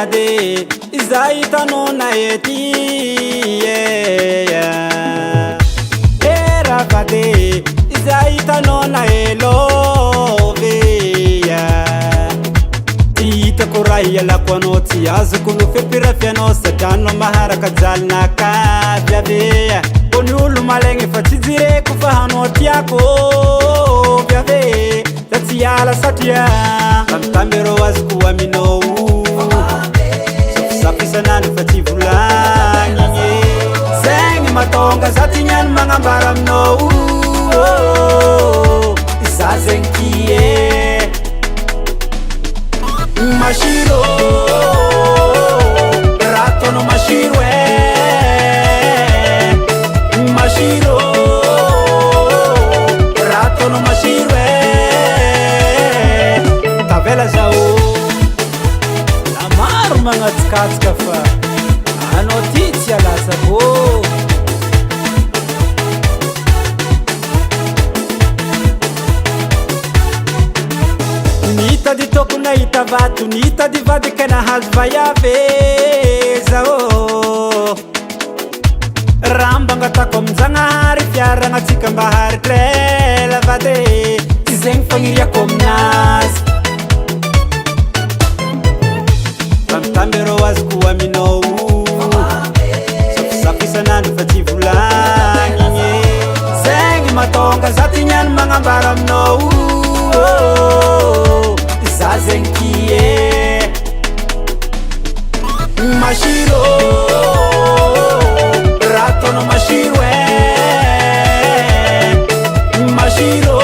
vade izay tanona ety era vade izay tanona elove hitako raha ialako anao tsy azoko no fepirafianao satria anao maharaka jalinakavy ave ony olo malegny fa tsy jireko fa hanao tiako vy ave da tsy ala satria tambitamby rô azoko aminao safisanandro fa tsy volagniny zegny matonga za ty niany magnambara aminao za zegny kie Mashiro, ratono mashiro Mashiro, ratono mashiro Tavela zao Namaro magnatsikatsika fa anao ty tsy alasa bô Nitady toko nahita vato nitady vady ka nahazo vayave zao rambanga tako aminjanahary fiaragnatsika mba haritrela vady tsy zegny fagniriako aminazy tambitamby rô azoko aminao safisanandro fa tsy volagniny zegny matonga za ty niany magnambara aminao za zegny kie Mashiro, ratono mashiro Mashiro,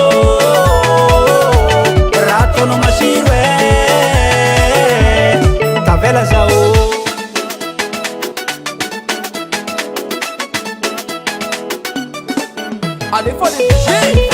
ratono mashiro Tavela zao Allez, faut les bouger.